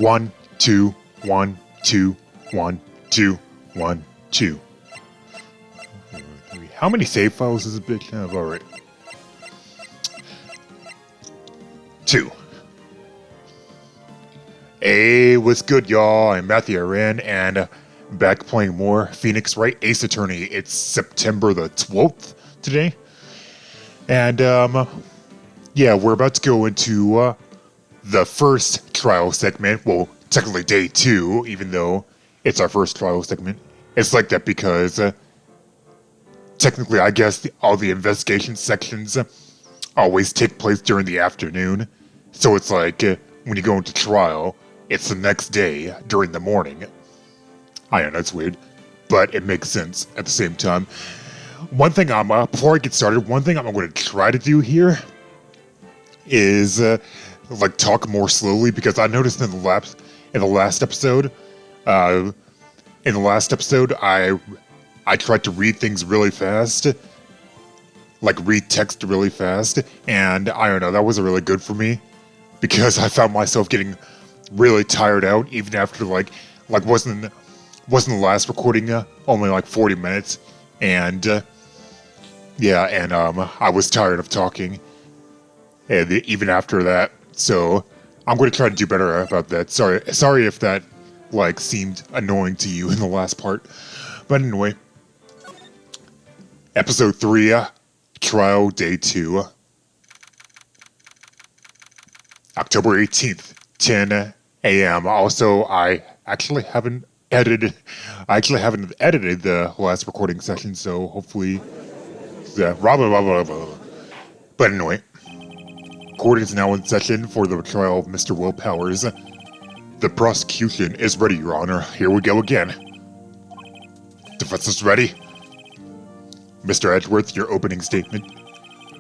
1, 2, 1, 2, 1, 2, 1, 2. How many save files does this bitch have? Alright. 2. Hey, what's good, y'all? I'm Matthew Aran, and back playing more Phoenix Wright Ace Attorney. It's September the 12th today. And, yeah, we're about to go into, the first trial segment. Well, technically day 2, even though it's our first trial segment. It's like that because, technically, I guess all the investigation sections always take place during the afternoon. So it's like, when you go into trial, it's the next day during the morning. I know, that's weird, but it makes sense at the same time. One thing before I get started, one thing I'm going to try to do here is, like, talk more slowly, because I noticed in the last episode, I tried to read things really fast, like read text really fast, and I don't know, that wasn't really good for me, because I found myself getting really tired out, even after, like wasn't the last recording only like 40 minutes, and, yeah, and, I was tired of talking, and even after that, so I'm going to try to do better about that. Sorry if that, like, seemed annoying to you in the last part, but anyway, episode 3, trial day 2, October 18th, 10 a.m. Also, I actually haven't edited the last recording session, so hopefully, blah, blah, blah, blah, blah. But anyway, court is now in session for the trial of Mr. Will Powers. The prosecution is ready, Your Honor. Here we go again. Defense is ready. Mr. Edgeworth, your opening statement.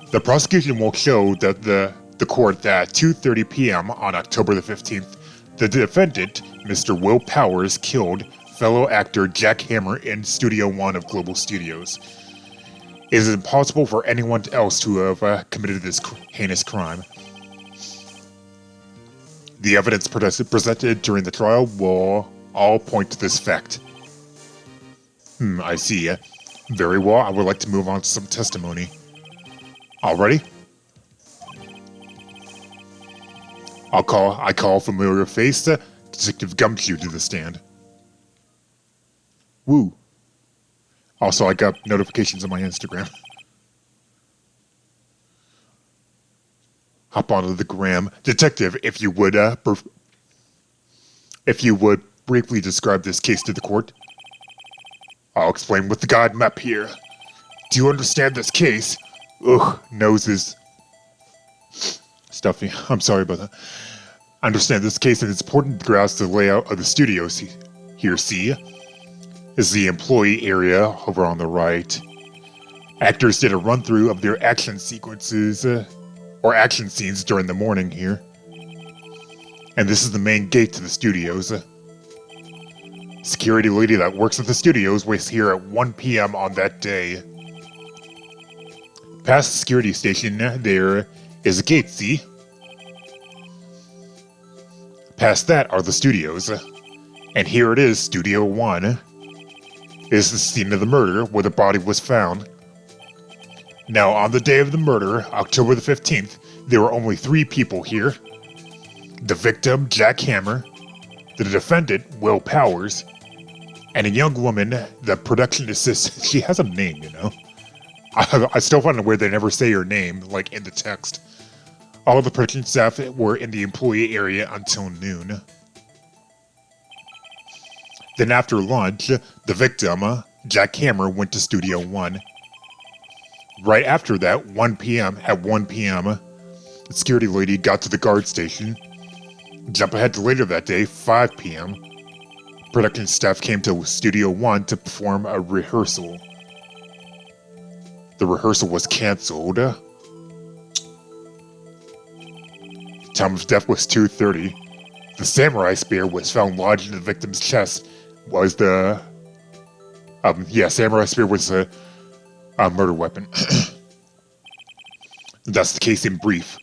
The prosecution will show that the court that at 2:30 p.m. on October the 15th, the defendant, Mr. Will Powers, killed fellow actor Jack Hammer in Studio 1 of Global Studios. It is impossible for anyone else to have committed this heinous crime. The evidence presented during the trial will all point to this fact. I see. Very well, I would like to move on to some testimony. Already? I call familiar face, Detective Gumshoe to the stand. Woo. Also, I got notifications on my Instagram. Hop onto the gram. Detective, if you would briefly describe this case to the court. I'll explain with the guide map here. Do you understand this case? Ugh, noses. Stuffy. I'm sorry about that. I understand this case, and it's important to grasp the layout of the studios here. See? This is the employee area over on the right. Actors did a run-through of their action sequences, or action scenes during the morning here. And this is the main gate to the studios. Security lady that works at the studios was here at 1 p.m. on that day. Past the security station, there is a gate, see? Past that are the studios. And here it is, Studio 1. This is the scene of the murder where the body was found. Now, on the day of the murder, October the 15th, there were only 3 people here. The victim, Jack Hammer, the defendant, Will Powers, and a young woman, the production assistant. She has a name, you know. I still find it weird they never say her name, like, in the text. All of the production staff were in the employee area until noon. Then after lunch, the victim, Jack Hammer, went to Studio 1. Right after that, at 1 p.m., the security lady got to the guard station. Jump ahead to later that day, 5 p.m. Production staff came to Studio 1 to perform a rehearsal. The rehearsal was cancelled. Time of death was 2:30. The samurai spear was found lodged in the victim's chest. Samurai spear was a murder weapon. That's the case in brief.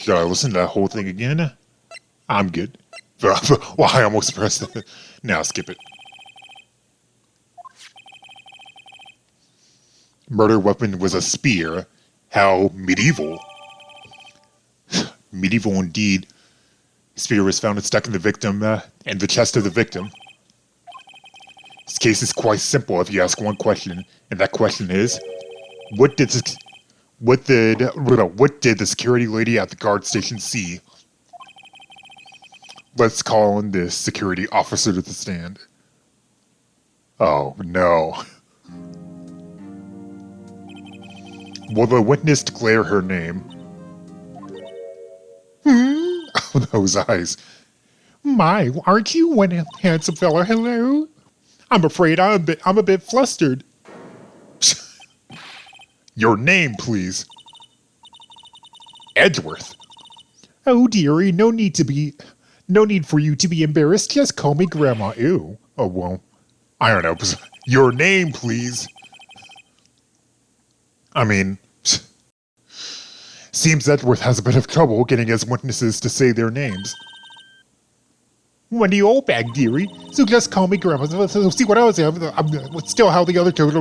Should I listen to that whole thing again? I'm good. Well, I almost pressed it. Now skip it. Murder weapon was a spear. How medieval. Medieval indeed. Spear was found stuck in the victim, and the chest of the victim. This case is quite simple if you ask one question, and that question is, what did the security lady at the guard station see? Let's call on this security officer to the stand. Oh, no. Will the witness declare her name? Oh, those eyes. My, aren't you one handsome fella? Hello? I'm afraid I'm a bit flustered. Your name, please. Edgeworth. Oh, dearie, no need for you to be embarrassed. Just call me Grandma. Ew. Oh, well, I don't know. Your name, please. I mean, seems Edgeworth has a bit of trouble getting his witnesses to say their names. Wendy Oldbag, dearie. So just call me Grandma. So see what I was saying. I'm still how the other two.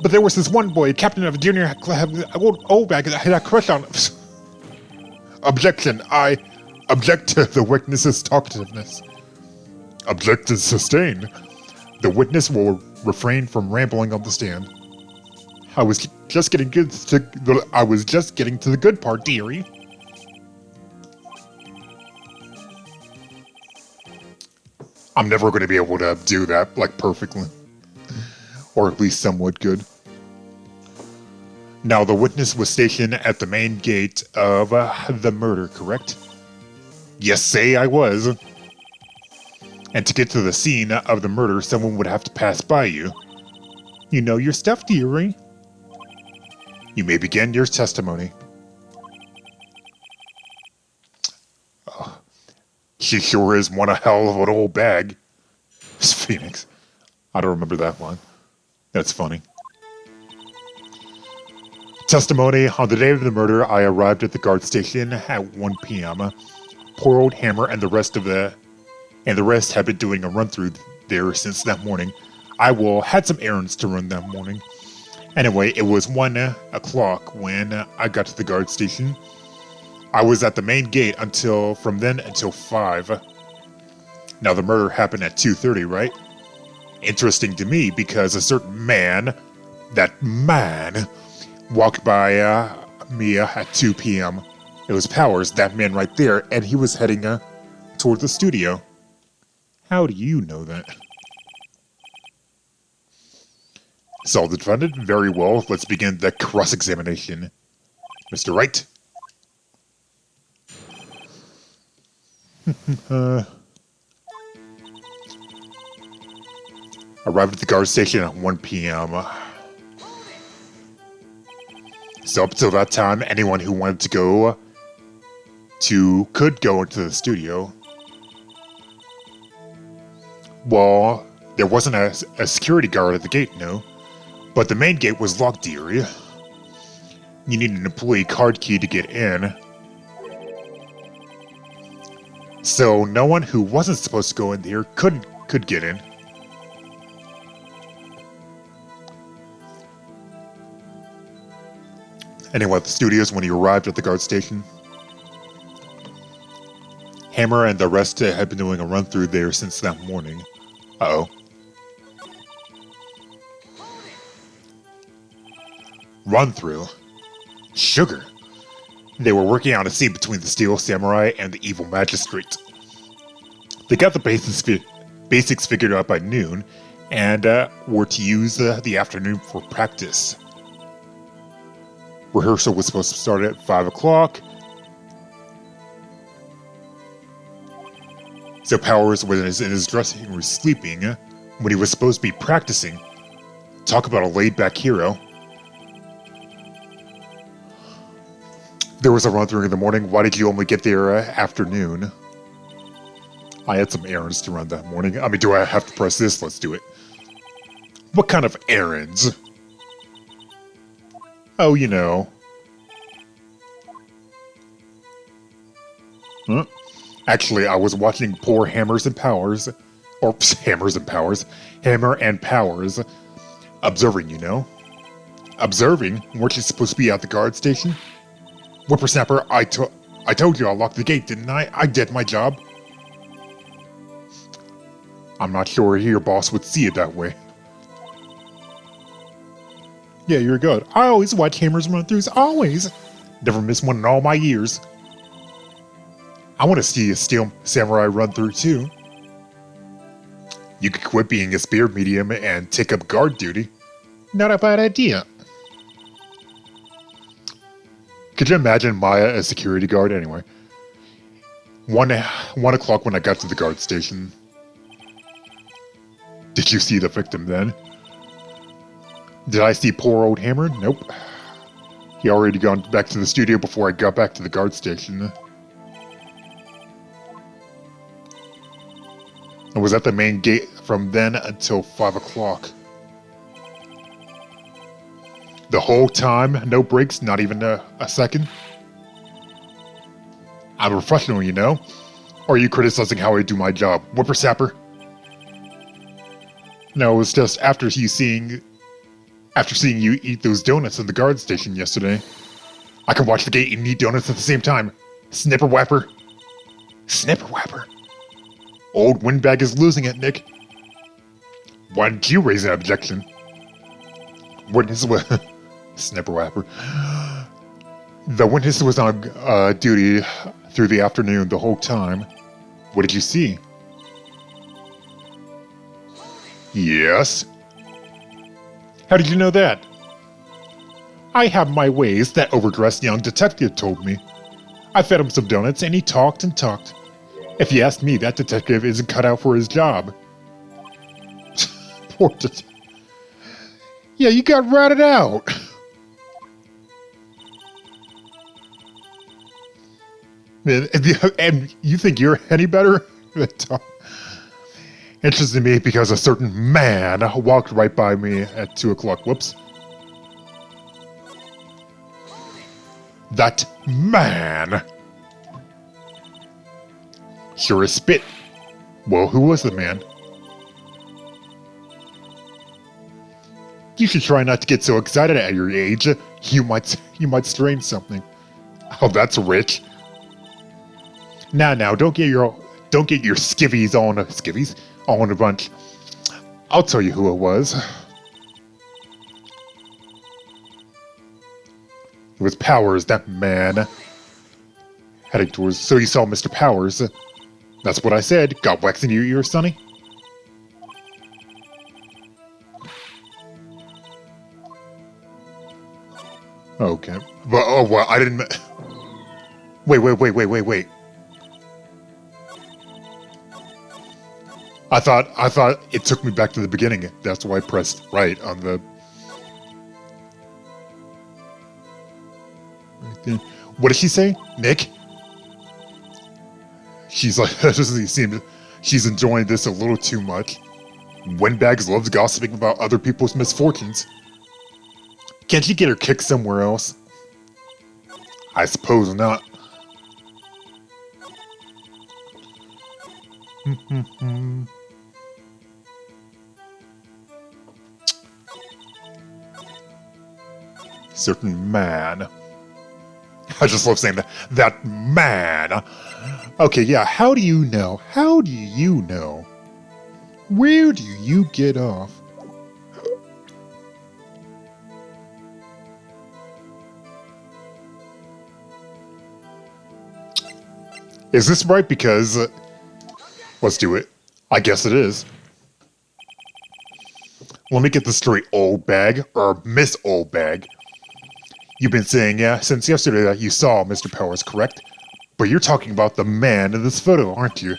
But there was this one boy, captain of a junior Oldbag, that had a crush on him. Objection. I object to the witness's talkativeness. Objection sustained. The witness will refrain from rambling on the stand. I was just getting to the good part, dearie. I'm never going to be able to do that, like, perfectly. Or at least somewhat good. Now, the witness was stationed at the main gate of the murder, correct? Yes, say I was. And to get to the scene of the murder, someone would have to pass by you. You know your stuff, dearie. You may begin your testimony. She sure is one hell of an old bag. Phoenix. I don't remember that one. That's funny. Testimony. On the day of the murder, I arrived at the guard station at 1 p.m. Poor old Hammer and the rest had been doing a run-through there since that morning. I had some errands to run that morning. Anyway, it was 1 o'clock when I got to the guard station. I was at the main gate from then until 5. Now, the murder happened at 2:30, right? Interesting to me because a certain man, walked by me at 2 p.m. It was Powers, that man right there, and he was heading toward the studio. How do you know that? So the defendant, very well. Let's begin the cross-examination. Mr. Wright? Arrived at the guard station at 1 p.m. So up till that time, anyone who wanted to could go into the studio. Well, there wasn't a security guard at the gate, no. But the main gate was locked, dearie. You need an employee card key to get in. So no one who wasn't supposed to go in there could get in. Anyway, at the studios, when he arrived at the guard station, Hammer and the rest had been doing a run-through there since that morning. Uh-oh. Run-through? Sugar. They were working out a scene between the Steel Samurai and the Evil Magistrate. They got the basics figured out by noon, and were to use the afternoon for practice. Rehearsal was supposed to start at 5 o'clock. So Powers was in his dressing room sleeping when he was supposed to be practicing. Talk about a laid-back hero. There was a run-through in the morning. Why did you only get there afternoon? I had some errands to run that morning. I mean, do I have to press this? Let's do it. What kind of errands? Oh, you know. Huh? Actually, I was watching poor Hammers and Powers, or Hammers and Powers, Hammer and Powers, observing, you know? Observing? Weren't you supposed to be at the guard station? Whippersnapper, I told you I locked the gate, didn't I? I did my job. I'm not sure your boss would see it that way. Yeah, you're good. I always watch Hammers run-throughs, always. Never missed one in all my years. I want to see a Steel Samurai run-through too. You could quit being a spear medium and take up guard duty. Not a bad idea. Could you imagine Maya as security guard anyway? 1 o'clock when I got to the guard station. Did you see the victim then? Did I see poor old Hammer? Nope. He already gone back to the studio before I got back to the guard station. I was at the main gate from then until 5 o'clock. The whole time, no breaks, not even a second. I'm a professional, you know? Or are you criticizing how I do my job, whippersnapper? No, it was just after seeing you eat those donuts at the guard station yesterday. I can watch the gate and eat donuts at the same time. Snipper whapper. Snipper whapper. Old Windbag is losing it, Nick. Why didn't you raise an objection? Witness was... Snipper whapper. The witness was on duty through the afternoon the whole time. What did you see? Yes. How did you know that? I have my ways, that overdressed young detective told me. I fed him some donuts and he talked and talked. If you ask me, that detective isn't cut out for his job. Poor detective. Yeah, you got ratted out. And you think you're any better? Interested me because a certain man walked right by me at 2 o'clock. Whoops. That man. Sure as spit. Well, who was the man? You should try not to get so excited at your age. You might strain something. Oh, that's rich. Now, don't get your skivvies all in a bunch. I'll tell you who it was. It was Powers, that man. Heading towards. So you saw Mr. Powers. That's what I said. Got wax in your ear, Sonny? Okay. But, oh, well, I didn't... Wait. I thought it took me back to the beginning. That's why I pressed right on the... Right there. What did she say? Nick? She's like, she's enjoying this a little too much. Windbags loves gossiping about other people's misfortunes. Can't you get her kicked somewhere else? I suppose not. Certain man. I just love saying that. That man. Okay, yeah, how do you know? How do you know? Where do you get off? Is this right? Because... let's do it. I guess it is. Let me get this straight, old bag. Or Miss Old Bag. You've been saying, since yesterday that you saw Mr. Powers, correct? But you're talking about the man in this photo, aren't you?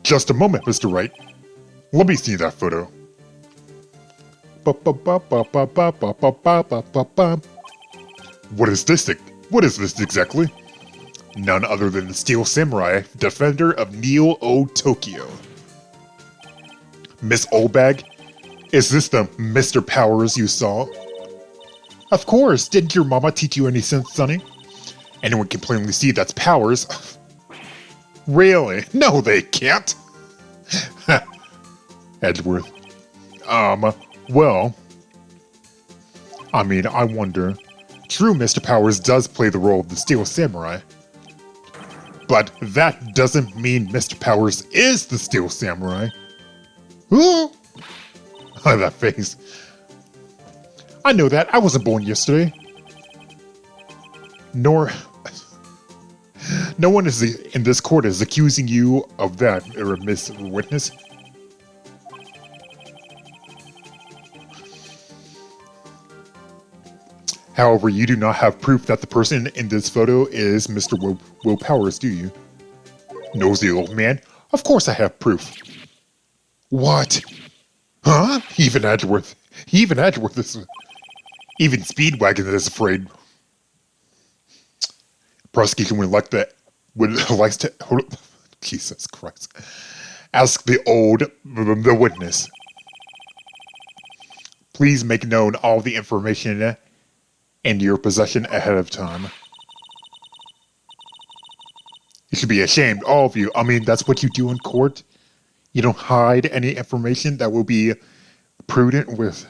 Just a moment, Mr. Wright. Let me see that photo. What is this? What is this exactly? None other than the Steel Samurai, defender of Neo-O Tokyo. Miss Oldbag, is this the Mr. Powers you saw? Of course, didn't your mama teach you any sense, Sonny? Anyone can plainly see that's Powers. Really? No, they can't. Edgeworth. Well, I mean, I wonder. True, Mr. Powers does play the role of the Steel Samurai. But that doesn't mean Mr. Powers is the Steel Samurai. Ooh! That face. I know that. I wasn't born yesterday. Nor... No one is in this court is accusing you of that, Miss Witness. However, you do not have proof that the person in this photo is Mr. Will Powers, do you? Nosy old man. Of course I have proof. What? Huh? Even Edgeworth is... Even Speedwagon is afraid. Prosecution would like to... Jesus Christ. Ask the witness. Please make known all the information in your possession ahead of time. You should be ashamed, all of you. I mean, that's what you do in court. You don't hide any information that will be prudent with...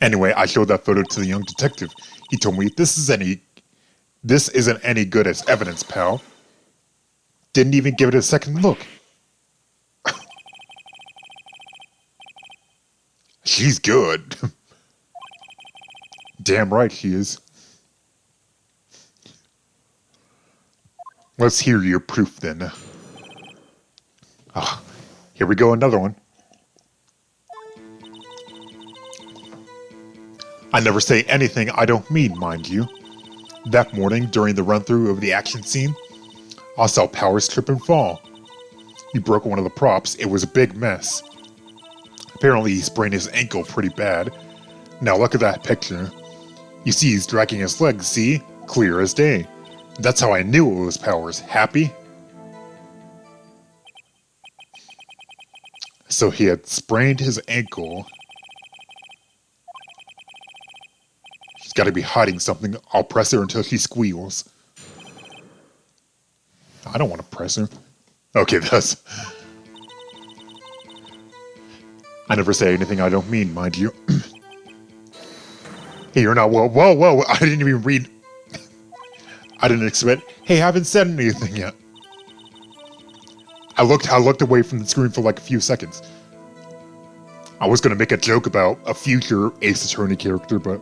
Anyway, I showed that photo to the young detective. He told me, this isn't any good as evidence, pal. Didn't even give it a second look. She's good. Damn right she is. Let's hear your proof then. Ah, here we go, another one. I never say anything I don't mean, mind you. That morning, during the run-through of the action scene, I saw Powers trip and fall. He broke one of the props. It was a big mess. Apparently, he sprained his ankle pretty bad. Now look at that picture. You see he's dragging his legs, see? Clear as day. That's how I knew it was Powers. Happy? So he had sprained his ankle. She's got to be hiding something. I'll press her until she squeals. I don't want to press her. Okay, that's... I never say anything I don't mean, mind you. Hey, you're not... Whoa. I didn't even read... I didn't expect... Hey, I haven't said anything yet. I looked away from the screen for like a few seconds. I was going to make a joke about a future Ace Attorney character, but...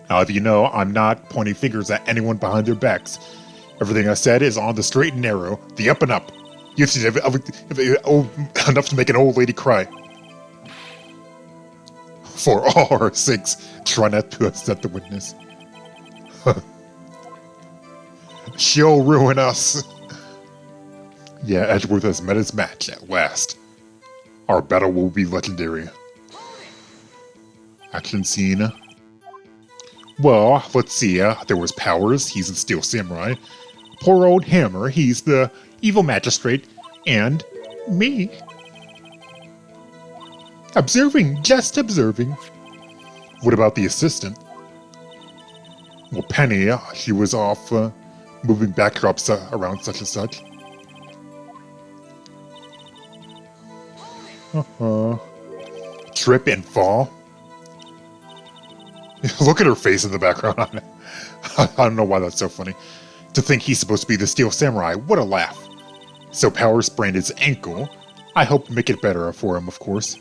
Now, if you know, I'm not pointing fingers at anyone behind their backs. Everything I said is on the straight and narrow, the up and up. You should have enough to make an old lady cry. For all our sakes, try not to upset the witness. She'll ruin us. Yeah, Edgeworth has met his match at last. Our battle will be legendary. Action scene. Well, let's see. There was Powers, he's the Steel Samurai. Poor old Hammer, he's the evil magistrate. And me. Observing, just observing. What about the assistant? Well, Penny, she was off moving backdrops around such and such. Trip and fall. Look at her face in the background. I don't know why that's so funny. To think he's supposed to be the Steel Samurai, what a laugh. So Powers sprained his ankle. I helped make it better for him, of course.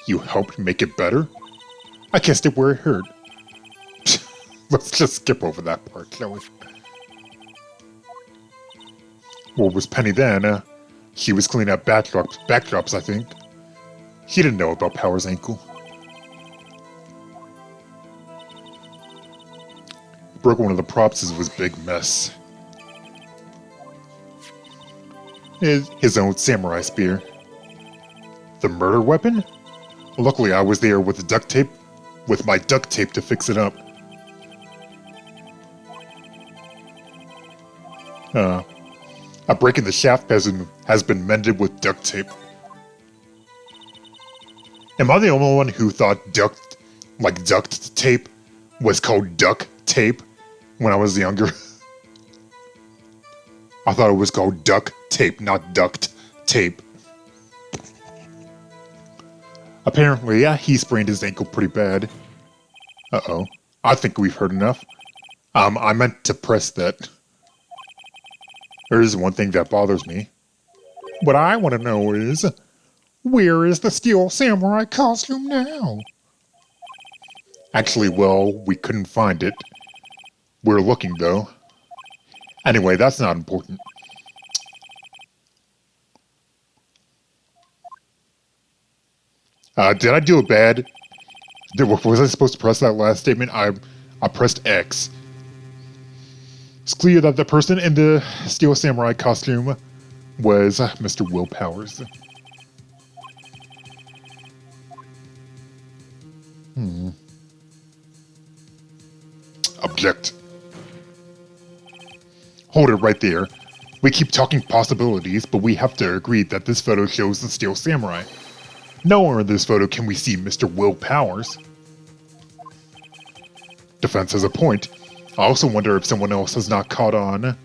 You helped make it better? I kissed it where it hurt. Let's just skip over that part, shall we? What was Penny then? She was cleaning up backdrops, I think. She didn't know about Powers' ankle. Broke one of the props. It was a big mess. His own samurai spear. The murder weapon? Luckily, I was there with the duct tape, with my duct tape to fix it up. A break in the shaft has been mended with duct tape. Am I the only one who thought duct tape was called duck tape when I was younger? I thought it was called duct tape, not duct tape. Apparently, he sprained his ankle pretty bad. Uh-oh. I think we've heard enough. I meant to press that. There is one thing that bothers me. What I want to know is, where is the Steel Samurai costume now? Actually, well, we couldn't find it. We're looking, though. Anyway, that's not important. Did I do it bad? Was I supposed to press that last statement? I pressed X. It's clear that the person in the Steel Samurai costume was Mr. Will Powers. Object. Hold it right there. We keep talking possibilities, but we have to agree that this photo shows the Steel Samurai. Nowhere in this photo can we see Mr. Will Powers. Defense has a point. I also wonder if someone else has not caught on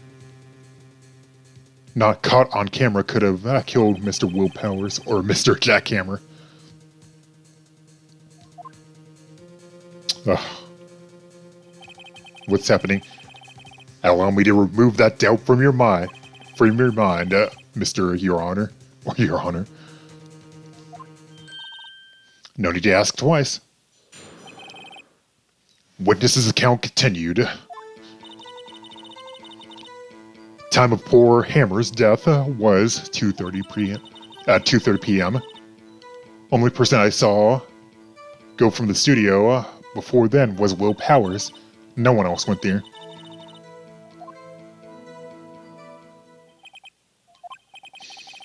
camera could have killed Mr. Will Powers or Mr. Jackhammer. Ugh. What's happening? Allow me to remove that doubt from your mind. Mr. Your Honor. Or Your Honor. No need to ask twice. Witness's account continued. Time of poor Hammer's death was 2:30 p.m. Only person I saw go from the studio before then was Will Powers. No one else went there.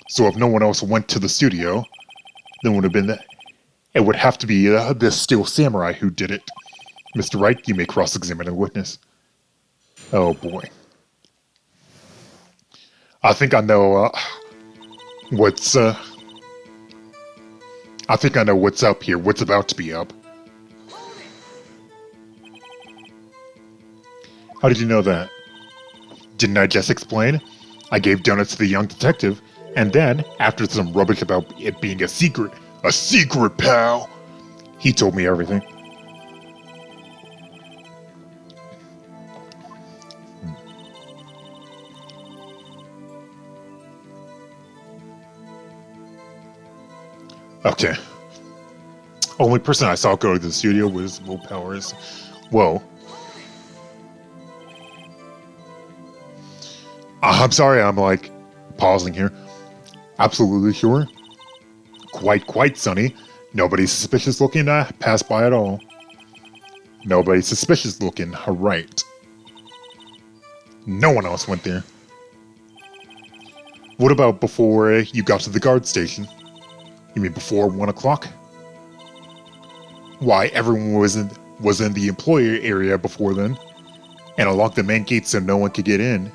So if no one else went to the studio, then it would have to be this Steel Samurai who did it. Mr. Wright, you may cross-examine a witness. Oh boy. I think I know what's up here, what's about to be up. How did you know that? Didn't I just explain? I gave donuts to the young detective, and then, after some rubbish about it being a secret, pal, he told me everything. Okay. Only person I saw go to the studio was Will Powers. Whoa. I'm sorry, I'm like pausing here. Absolutely sure. Quite sunny. Nobody suspicious looking passed by at all. Nobody suspicious looking, right. No one else went there. What about before you got to the guard station? You mean before 1 o'clock? Why, everyone was in the employer area before then, and unlocked the main gate so no one could get in.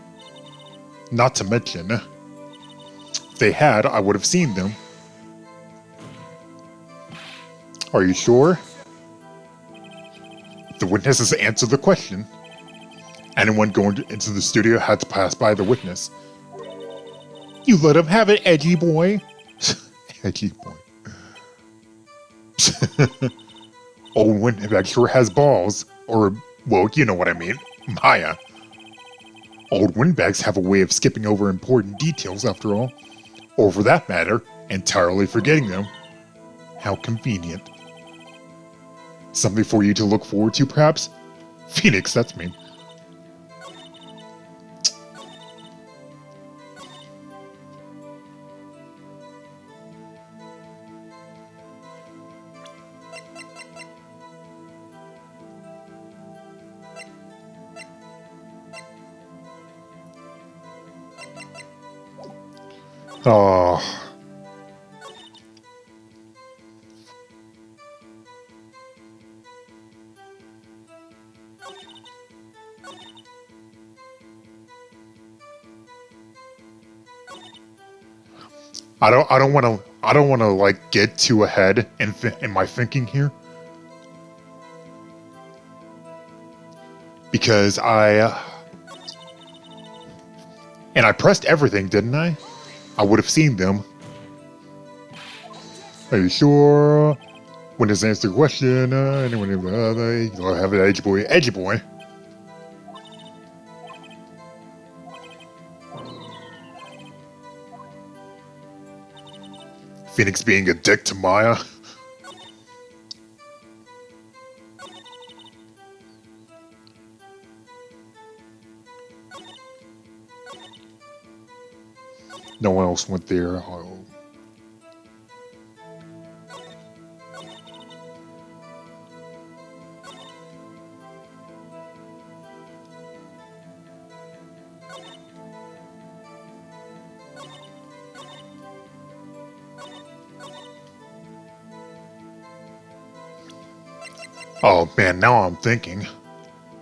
Not to mention, if they had, I would have seen them. Are you sure? The witnesses answered the question. Anyone going into the studio had to pass by the witness. You let him have it, edgy boy. Edgy boy. Old Windbag sure has balls. Or, well, you know what I mean. Maya. Old windbags have a way of skipping over important details after all. Or for that matter, entirely forgetting them. How convenient. Something for you to look forward to, perhaps? Phoenix, that's me. Oh. I don't want to like get too ahead in my thinking here. Because And I pressed everything, didn't I? I would have seen them. Are you sure? When does answer the question? Anyone you'll have an edgy boy. Edgy boy. Phoenix being a dick to Maya. No one else went there. Oh. Oh man, now I'm thinking.